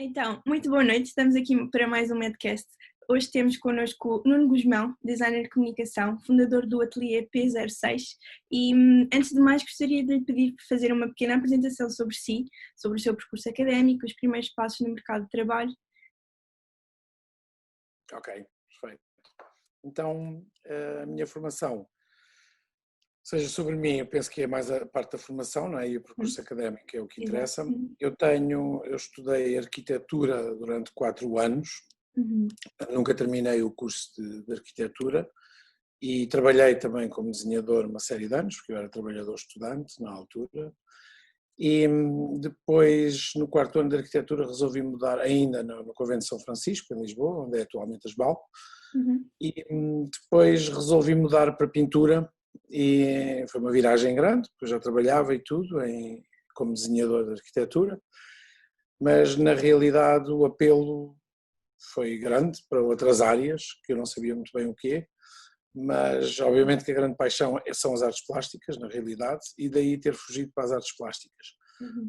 Então, muito boa noite, estamos aqui para mais um Medcast. Hoje temos connosco Nuno Guzmão, designer de comunicação, fundador do ateliê P06 e antes de mais gostaria de lhe pedir para fazer uma pequena apresentação sobre si, sobre o seu percurso académico, os primeiros passos no mercado de trabalho. Ok, perfeito. Então, a minha formação, seja sobre mim, eu penso que é mais a parte da formação, não é? E o percurso académico é o que interessa. Eu estudei arquitetura durante 4 anos, nunca terminei o curso de arquitetura e trabalhei também como desenhador uma série de anos, porque eu era trabalhador estudante na altura. E depois, no 4º ano de arquitetura, resolvi mudar ainda no Convento de São Francisco, em Lisboa, onde é atualmente a SBAL. E depois resolvi mudar para pintura e foi uma viragem grande, porque eu já trabalhava e tudo como desenhador de arquitetura, mas na realidade o apelo foi grande para outras áreas, que eu não sabia muito bem o quê, mas obviamente que a grande paixão são as artes plásticas, na realidade, e daí ter fugido para as artes plásticas.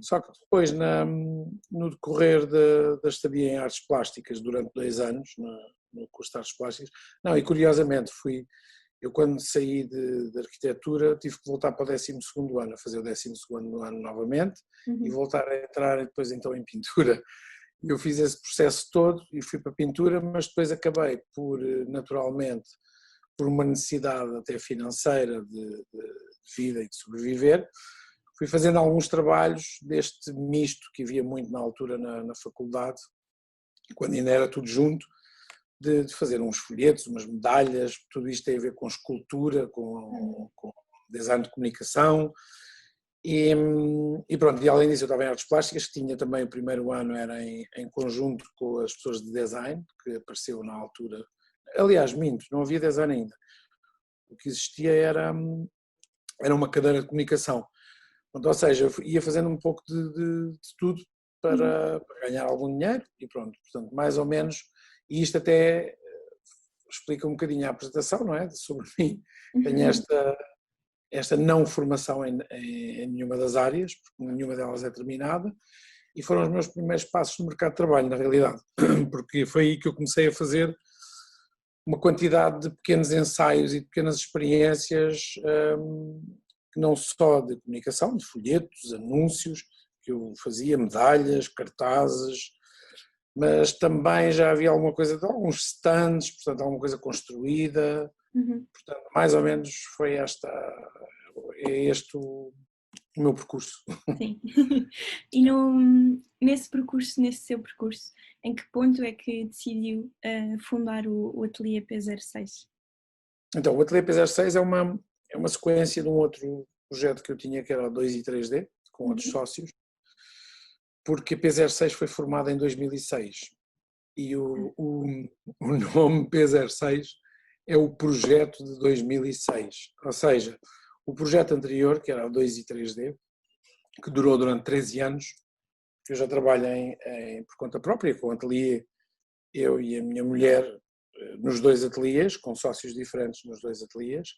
Só que depois, no decorrer da estadia em artes plásticas, durante 2 anos, no curso de artes plásticas, e curiosamente eu quando saí de arquitetura tive que voltar para o 12º ano, a fazer o 12º ano novamente e voltar a entrar depois então em pintura. Eu fiz esse processo todo e fui para a pintura, mas depois acabei por, naturalmente, por uma necessidade até financeira de vida e de sobreviver, fui fazendo alguns trabalhos deste misto que havia muito na altura na faculdade, quando ainda era tudo junto, de fazer uns folhetos, umas medalhas, tudo isto tem a ver com escultura, com design de comunicação e pronto, e além disso eu estava em artes plásticas, que tinha também o primeiro ano era em conjunto com as pessoas de design, que apareceu na altura, aliás minto, não havia design ainda, o que existia era uma cadeira de comunicação. Ou seja, eu ia fazendo um pouco de tudo para ganhar algum dinheiro e pronto, portanto, mais ou menos, e isto até explica um bocadinho a apresentação, não é? Sobre mim, tenho esta não formação em nenhuma das áreas, porque nenhuma delas é terminada, e foram os meus primeiros passos no mercado de trabalho, na realidade, porque foi aí que eu comecei a fazer uma quantidade de pequenos ensaios e de pequenas experiências, que não só de comunicação, de folhetos, anúncios, que eu fazia, medalhas, cartazes, mas também já havia alguma coisa de alguns stands, portanto alguma coisa construída, portanto mais ou menos foi este o meu percurso. Sim. E nesse seu percurso, em que ponto é que decidiu fundar o ateliê P06? Então, o ateliê P06 é uma sequência de um outro projeto que eu tinha, que era o 2 e 3D, com outros sócios, porque a P06 foi formada em 2006 e o nome P06 é o projeto de 2006, ou seja, o projeto anterior, que era o 2 e 3D, que durou durante 13 anos, eu já trabalho por conta própria, com o ateliê, eu e a minha mulher, nos 2 ateliês, com sócios diferentes nos 2 ateliês,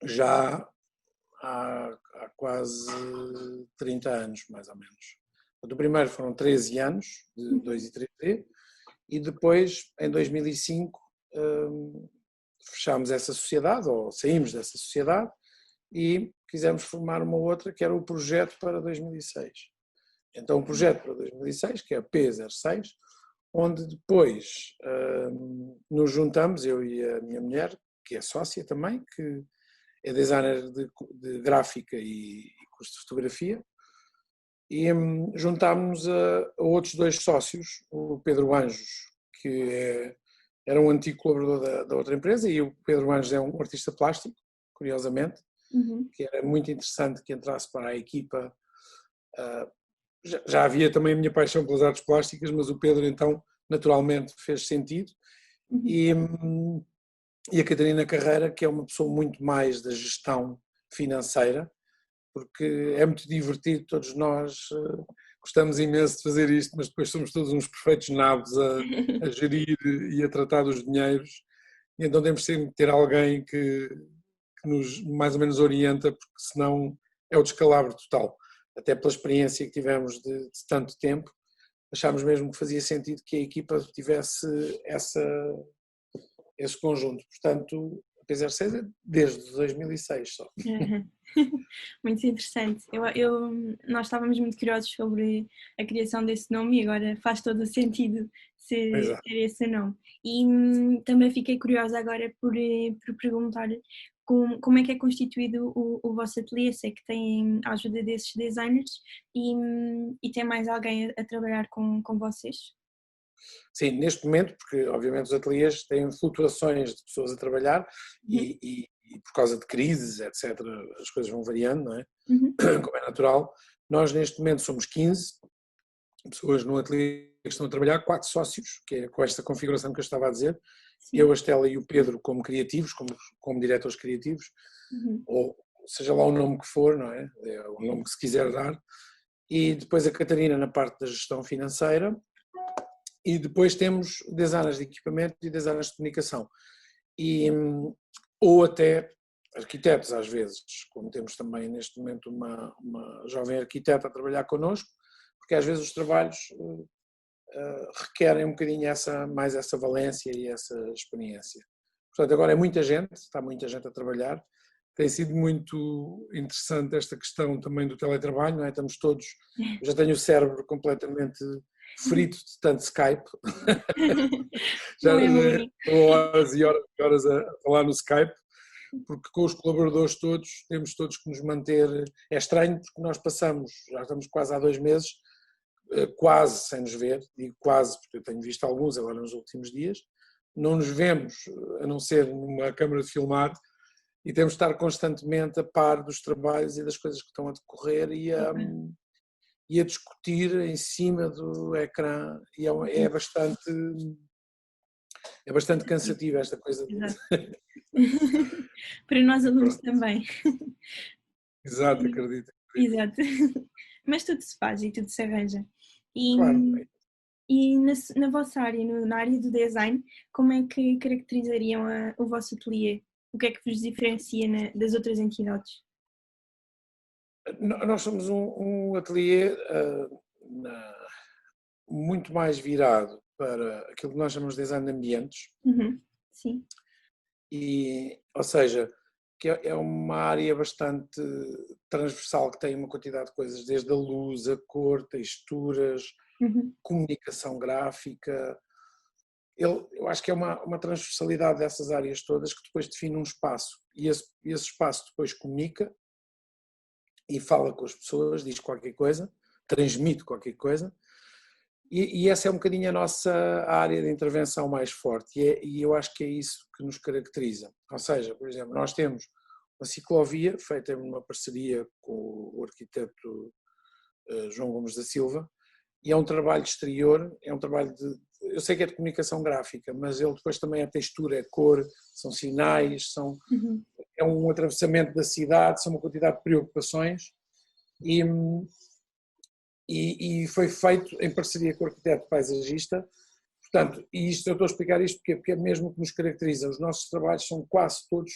já há quase 30 anos, mais ou menos. O primeiro foram 13 anos, de 2 e 3D, e depois, em 2005, fechámos essa sociedade, ou saímos dessa sociedade, e quisemos formar uma outra, que era o projeto para 2006. Então, o projeto para 2006, que é a P06, onde depois nos juntamos, eu e a minha mulher, que é sócia também, que é designer de gráfica e curso de fotografia, e juntámos-nos a outros 2 sócios, o Pedro Anjos, que era um antigo colaborador da outra empresa, e o Pedro Anjos é um artista plástico, curiosamente, que era muito interessante que entrasse para a equipa. Já havia também a minha paixão pelas artes plásticas, mas o Pedro então naturalmente fez sentido, e a Catarina Carreira, que é uma pessoa muito mais da gestão financeira, porque é muito divertido, todos nós gostamos imenso de fazer isto, mas depois somos todos uns perfeitos nabos a gerir e a tratar dos dinheiros, e então temos sempre de ter alguém que nos mais ou menos orienta, porque senão é o descalabro total. até pela experiência que tivemos de tanto tempo, achámos mesmo que fazia sentido que a equipa tivesse esse conjunto. Portanto, a P06 é desde 2006 só. Muito interessante. Nós estávamos muito curiosos sobre a criação desse nome e agora faz todo o sentido ter esse nome. E também fiquei curiosa agora por perguntar como é que é constituído o vosso ateliê. Sei que tem a ajuda desses designers e tem mais alguém a trabalhar com vocês? Sim, neste momento, porque obviamente os ateliês têm flutuações de pessoas a trabalhar e por causa de crises, etc., as coisas vão variando, não é? Como é natural. Nós neste momento somos 15 pessoas no ateliê que estão a trabalhar, 4 sócios, que é com esta configuração que eu estava a dizer. Sim. Eu, a Estela e o Pedro como criativos, como diretores criativos, ou seja lá o nome que for, não é? É o nome que se quiser dar. E depois a Catarina na parte da gestão financeira. E depois temos designers de equipamento e designers de comunicação. Ou até arquitetos às vezes, como temos também neste momento uma jovem arquiteta a trabalhar connosco, porque às vezes os trabalhos requerem um bocadinho mais essa valência e essa experiência. Portanto, agora é muita gente, está muita gente a trabalhar. Tem sido muito interessante esta questão também do teletrabalho, não é? Estamos todos, eu já tenho o cérebro completamente frito de tanto Skype. Já estou horas e horas e horas a falar no Skype, porque com os colaboradores todos, temos todos que nos manter. É estranho porque nós passamos, já estamos quase há 2 meses, quase sem nos ver, digo quase porque eu tenho visto alguns agora nos últimos dias, não nos vemos a não ser numa câmara de filmar e temos de estar constantemente a par dos trabalhos e das coisas que estão a decorrer e a discutir em cima do ecrã e é bastante cansativo esta coisa. Para nós alunos também. Exato, acredito. Exato. Mas tudo se faz e tudo se arranja. Claro. E na vossa área, na área do design, como é que caracterizariam o vosso ateliê? O que é que vos diferencia das outras entidades? Nós somos um ateliê muito mais virado para aquilo que nós chamamos de design de ambientes. Sim. Ou seja, que é uma área bastante transversal, que tem uma quantidade de coisas, desde a luz, a cor, texturas, comunicação gráfica. Eu acho que é uma transversalidade dessas áreas todas que depois define um espaço e esse espaço depois comunica e fala com as pessoas, diz qualquer coisa, transmite qualquer coisa e essa é um bocadinho a nossa área de intervenção mais forte e eu acho que é isso que nos caracteriza. Ou seja, por exemplo, nós temos uma ciclovia feita numa parceria com o arquiteto João Gomes da Silva e é um trabalho exterior, é um trabalho eu sei que é de comunicação gráfica, mas ele depois também é textura, é cor, são sinais, é um atravessamento da cidade, são uma quantidade de preocupações e foi feito em parceria com o arquiteto paisagista. Portanto, e isto eu estou a explicar isto porque é mesmo o que nos caracteriza. Os nossos trabalhos são quase todos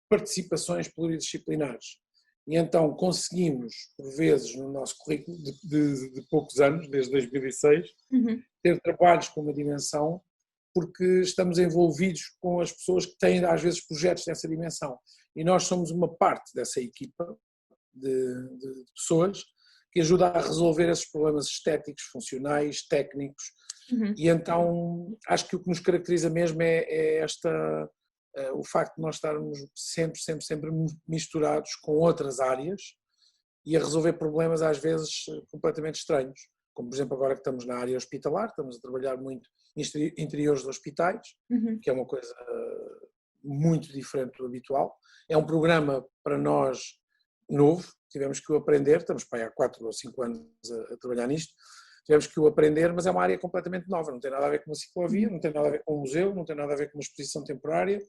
participações pluridisciplinares. E então conseguimos, por vezes, no nosso currículo de poucos anos, desde 2006, ter trabalhos com uma dimensão, porque estamos envolvidos com as pessoas que têm, às vezes, projetos dessa dimensão. E nós somos uma parte dessa equipa de pessoas que ajuda a resolver esses problemas estéticos, funcionais, técnicos. E então acho que o que nos caracteriza mesmo é o facto de nós estarmos sempre misturados com outras áreas e a resolver problemas às vezes completamente estranhos. Como por exemplo agora que estamos na área hospitalar, estamos a trabalhar muito interiores de hospitais, que é uma coisa muito diferente do habitual. É um programa para nós novo, tivemos que o aprender, estamos para há 4 ou 5 anos a trabalhar nisto, tivemos que o aprender, mas é uma área completamente nova, não tem nada a ver com uma ciclovia, não tem nada a ver com um museu, não tem nada a ver com uma exposição temporária,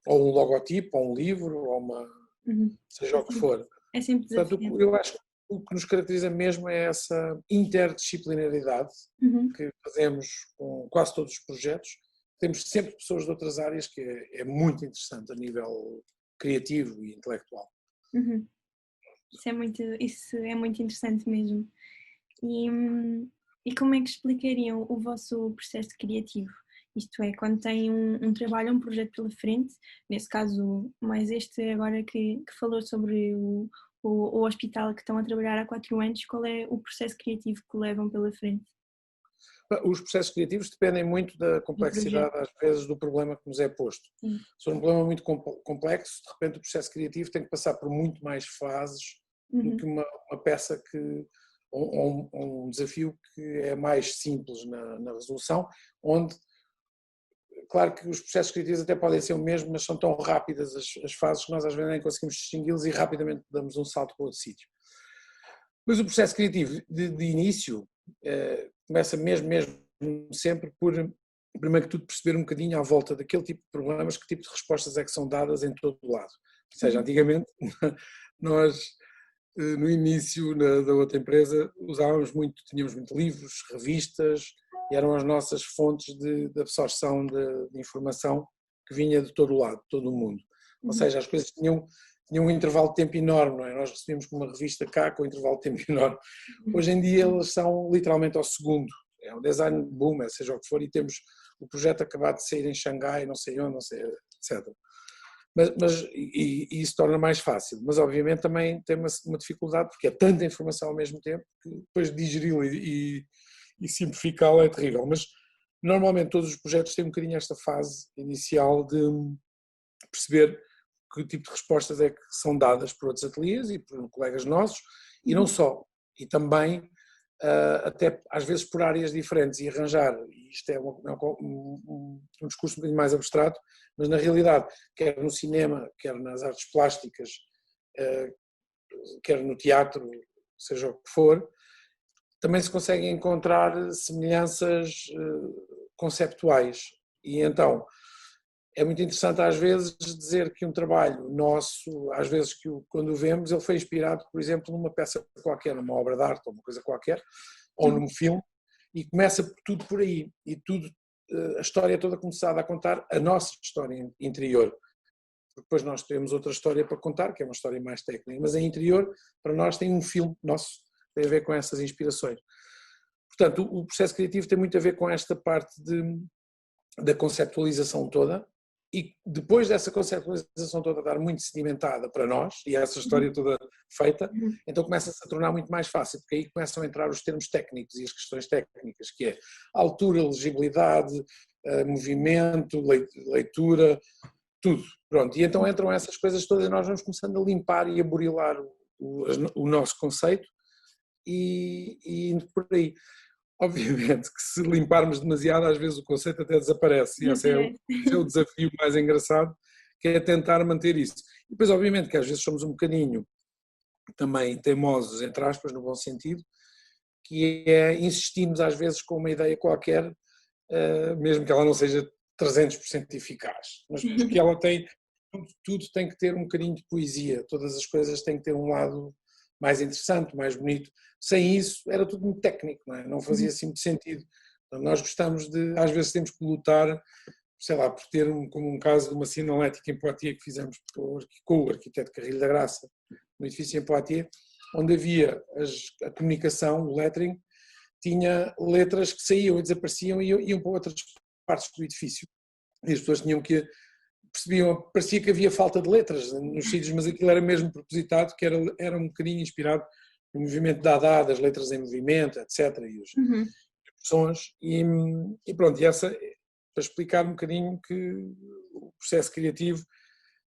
ou um logotipo, ou um livro, ou seja o que for. É sempre desafiante. Portanto, eu acho que o que nos caracteriza mesmo é essa interdisciplinaridade que fazemos com quase todos os projetos. Temos sempre pessoas de outras áreas que é muito interessante a nível criativo e intelectual. Isso é muito interessante mesmo. E como é que explicariam o vosso processo criativo? Isto é, quando têm um trabalho, um projeto pela frente, nesse caso, mais este agora que falou sobre o hospital que estão a trabalhar há 4 anos, qual é o processo criativo que levam pela frente? Os processos criativos dependem muito da complexidade, às vezes, do problema que nos é posto. Se for um problema muito complexo, de repente o processo criativo tem que passar por muito mais fases do que uma peça ou um desafio que é mais simples na resolução, onde, claro que os processos criativos até podem ser o mesmo, mas são tão rápidas as fases que nós às vezes nem conseguimos distingui-los e rapidamente damos um salto para outro sítio. Mas o processo criativo de início começa mesmo sempre por, primeiro que tudo, perceber um bocadinho à volta daquele tipo de problemas, que tipo de respostas é que são dadas em todo o lado. Ou seja, antigamente nós, no início da outra empresa, tínhamos muito livros, revistas, e eram as nossas fontes de absorção de informação que vinha de todo o lado, de todo o mundo. Ou seja, as coisas tinham um intervalo de tempo enorme, não é? Nós recebíamos uma revista cá com um intervalo de tempo enorme. Hoje em dia elas são literalmente ao segundo. É um design boom, seja o que for, e temos o projeto acabado de sair em Xangai, não sei onde, não sei, etc. E isso torna mais fácil, mas obviamente também tem uma dificuldade, porque é tanta informação ao mesmo tempo que depois digeri-la e simplificá-la é terrível. Mas normalmente todos os projetos têm um bocadinho esta fase inicial de perceber que tipo de respostas é que são dadas por outros ateliês e por colegas nossos, e não só, e também até às vezes por áreas diferentes, e arranjar, isto é um discurso um bocadinho mais abstrato, mas na realidade, quer no cinema, quer nas artes plásticas, quer no teatro, seja o que for, também se conseguem encontrar semelhanças conceptuais, e então é muito interessante às vezes dizer que um trabalho nosso, às vezes quando o vemos, ele foi inspirado, por exemplo, numa peça qualquer, numa obra de arte ou uma coisa qualquer, ou num filme, e começa tudo por aí, e tudo, a história toda começada a contar a nossa história interior. Depois nós temos outra história para contar, que é uma história mais técnica, mas em interior, para nós, tem um filme nosso, tem a ver com essas inspirações. Portanto, o processo criativo tem muito a ver com esta parte da conceptualização toda, e depois dessa conceptualização toda dar muito sedimentada para nós, e essa história toda feita, então começa-se a tornar muito mais fácil, porque aí começam a entrar os termos técnicos e as questões técnicas, que é altura, legibilidade, movimento, leitura, tudo. Pronto, e então entram essas coisas todas e nós vamos começando a limpar e a burilar o nosso conceito e indo por aí. Obviamente que se limparmos demasiado, às vezes o conceito até desaparece, e esse é o desafio mais engraçado, que é tentar manter isso. E depois, obviamente, que às vezes somos um bocadinho também teimosos, entre aspas, no bom sentido, que é insistirmos às vezes com uma ideia qualquer, mesmo que ela não seja 300% eficaz, mas porque ela tem, tudo tem que ter um bocadinho de poesia, todas as coisas têm que ter um lado mais interessante, mais bonito. Sem isso era tudo muito técnico, não fazia assim muito sentido. Então, nós gostamos às vezes temos que lutar, sei lá, por ter como um caso de uma sinalética em Poitiers que fizemos com o arquiteto Carrilho da Graça, no edifício em Poitiers, onde havia a comunicação, o lettering, tinha letras que saíam e desapareciam e iam para outras partes do edifício. E as pessoas parecia que havia falta de letras nos sítios, mas aquilo era mesmo propositado, que era um bocadinho inspirado no movimento Dada, das letras em movimento, etc. E os sons. E pronto, e essa, para explicar um bocadinho que o processo criativo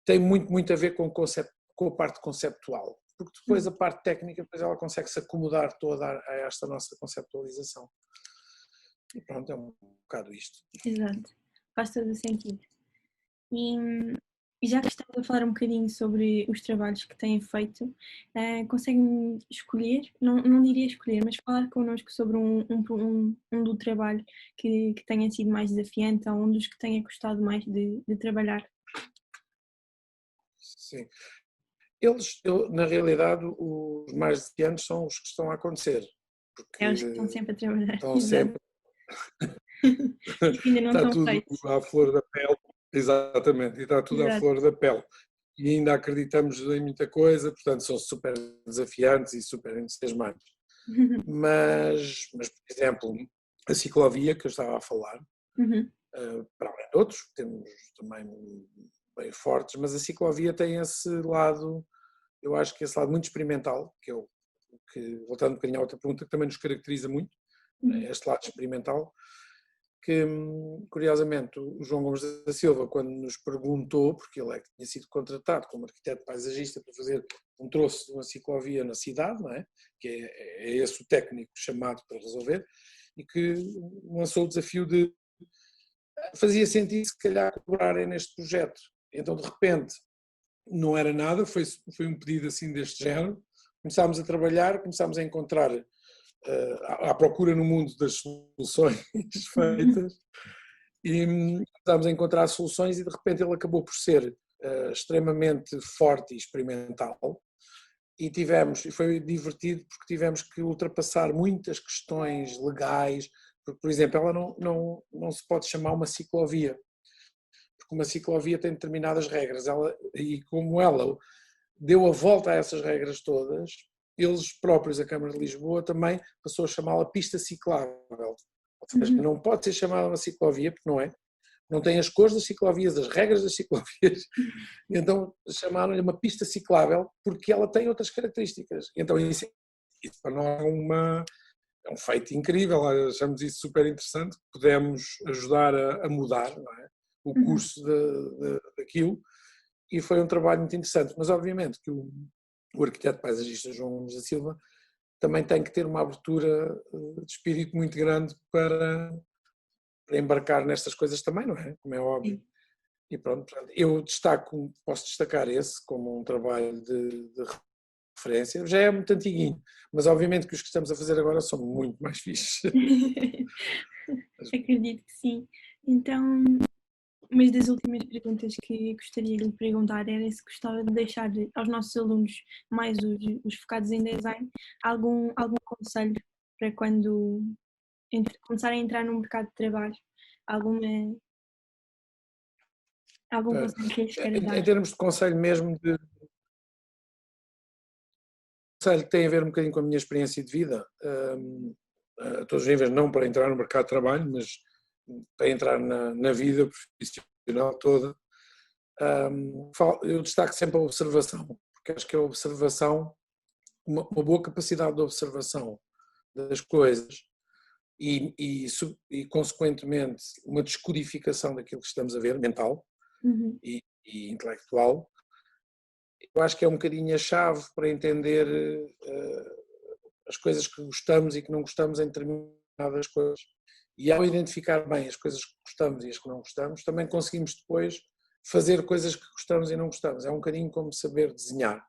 tem muito a ver com a parte conceptual, porque depois a parte técnica, depois ela consegue-se acomodar toda a esta nossa conceptualização. E pronto, é um bocado isto. Exato, faz todo o sentido. E já que estamos a falar um bocadinho sobre os trabalhos que têm feito, conseguem escolher, não diria escolher, mas falar connosco sobre um do trabalho que tenha sido mais desafiante ou um dos que tenha gostado mais de trabalhar? Sim. Na realidade, os mais desafiantes são os que estão a acontecer. Porque É os que estão sempre a trabalhar. Estão sempre. Ainda não está estão tudo feitos. à flor da pele. Exatamente, e está tudo à flor da pele. e ainda acreditamos em muita coisa, portanto são super desafiantes e super entusiasmantes. Mas, por exemplo, a ciclovia que eu estava a falar, para além de outros, temos também bem fortes, mas a ciclovia tem esse lado, eu acho que esse lado muito experimental, que é o que, voltando um bocadinho à outra pergunta, que também nos caracteriza muito, este lado experimental, que curiosamente o João Gomes da Silva, quando nos perguntou, porque ele é que tinha sido contratado como arquiteto paisagista para fazer um troço de uma ciclovia na cidade, não é? Que é esse o técnico chamado para resolver, e que lançou o desafio de fazia sentido se calhar colaborarem neste projeto. Então de repente não era nada, foi um pedido assim deste género, começámos a trabalhar, começámos a encontrar à procura no mundo das soluções feitas e começámos a encontrar soluções e de repente ele acabou por ser extremamente forte e experimental e foi divertido porque tivemos que ultrapassar muitas questões legais, porque, por exemplo, ela não se pode chamar uma ciclovia, porque uma ciclovia tem determinadas regras, e como ela deu a volta a essas regras todas, eles próprios, a Câmara de Lisboa, também passou a chamá-la pista ciclável. Ou seja, não pode ser chamada uma ciclovia, porque não é. Não tem as cores das ciclovias, as regras das ciclovias. Então chamaram-lhe uma pista ciclável porque ela tem outras características. Então isso para nós é um feito incrível, achamos isso super interessante, podemos ajudar a mudar, não é? O curso daquilo. E foi um trabalho muito interessante, mas obviamente que o arquiteto paisagista João Gomes da Silva também tem que ter uma abertura de espírito muito grande para embarcar nestas coisas também, não é? Como é óbvio. Sim. E pronto, eu posso destacar esse como um trabalho de referência. Já é muito antiguinho, mas obviamente que os que estamos a fazer agora são muito mais fixes. Acredito que sim. Então, uma das últimas perguntas que gostaria de lhe perguntar era se gostava de deixar aos nossos alunos, mais os focados em design, algum conselho para quando começarem a entrar no mercado de trabalho, algum conselho que lhes queira dar? Em termos de conselho mesmo, conselho que tem a ver um bocadinho com a minha experiência de vida, a todos os níveis, não para entrar no mercado de trabalho, mas para entrar na vida profissional toda. Eu destaco sempre a observação, porque acho que a observação, uma boa capacidade de observação das coisas e consequentemente, uma descodificação daquilo que estamos a ver, mental e intelectual, eu acho que é um bocadinho a chave para entender as coisas que gostamos e que não gostamos em determinadas coisas. E ao identificar bem as coisas que gostamos e as que não gostamos, também conseguimos depois fazer coisas que gostamos e não gostamos. É um bocadinho como saber desenhar.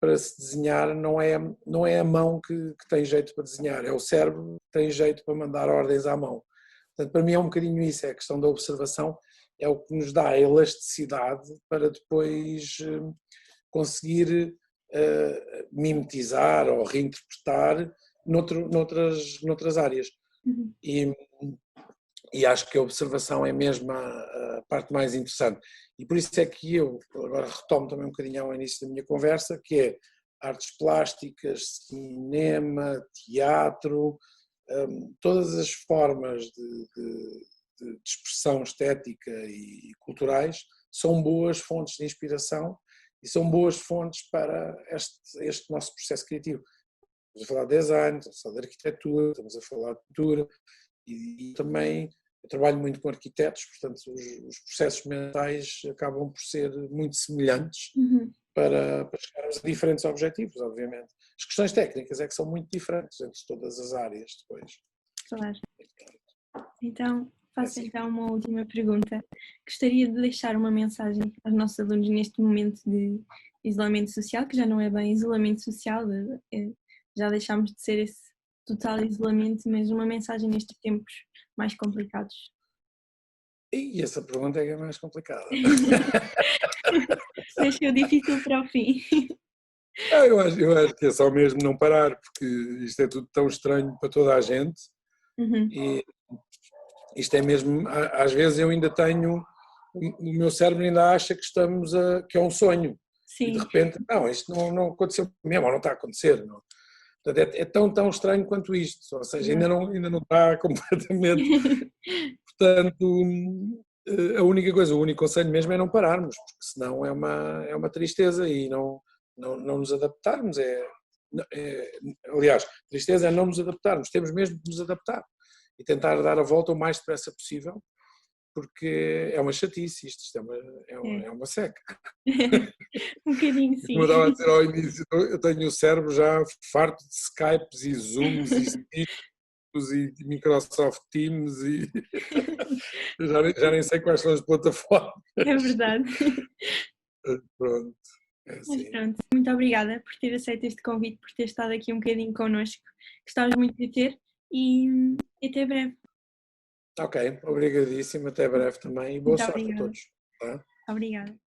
Para se desenhar não é a mão que tem jeito para desenhar, é o cérebro que tem jeito para mandar ordens à mão. Portanto, para mim é um bocadinho isso, é a questão da observação, é o que nos dá a elasticidade para depois conseguir mimetizar ou reinterpretar noutras áreas. E acho que a observação é mesmo a parte mais interessante. E por isso é que eu, agora retomo também um bocadinho ao início da minha conversa, que é artes plásticas, cinema, teatro, todas as formas de expressão estética e culturais são boas fontes de inspiração e são boas fontes para este nosso processo criativo. Estamos a falar de design, estamos a falar de arquitetura, estamos a falar de pintura e também eu trabalho muito com arquitetos, portanto os processos mentais acabam por ser muito semelhantes para chegarmos a diferentes objetivos, obviamente. As questões técnicas é que são muito diferentes entre todas as áreas depois. Claro. Então, faço então uma última pergunta. Gostaria de deixar uma mensagem aos nossos alunos neste momento de isolamento social, que já não é bem isolamento social, já deixámos de ser esse total isolamento, mas uma mensagem nestes tempos mais complicados. E essa pergunta é que é mais complicada. Deixou difícil para o fim. Eu acho que é só mesmo não parar, porque isto é tudo tão estranho para toda a gente. E isto é mesmo, às vezes eu ainda tenho o meu cérebro ainda acha que que é um sonho. Sim. E de repente, não, isto não aconteceu mesmo, ou não está a acontecer. Não. Portanto, é tão estranho quanto isto, ou seja, ainda não está completamente. Portanto, a única coisa, o único conselho mesmo é não pararmos, porque senão é uma tristeza e não nos adaptarmos. Aliás, tristeza é não nos adaptarmos, temos mesmo de nos adaptar e tentar dar a volta o mais depressa possível, porque é uma chatice isto é uma seca. Um bocadinho, sim. Como eu estava a dizer ao início, eu tenho o cérebro já farto de Skypes e Zooms e Teams e Microsoft Teams e já nem sei quais são as plataformas. É verdade. Pronto, é assim. Mas pronto, muito obrigada por ter aceito este convite, por ter estado aqui um bocadinho connosco. Gostávamos muito de ter e até breve. Ok, obrigadíssimo, até breve também e boa sorte a todos. Tá? Obrigada.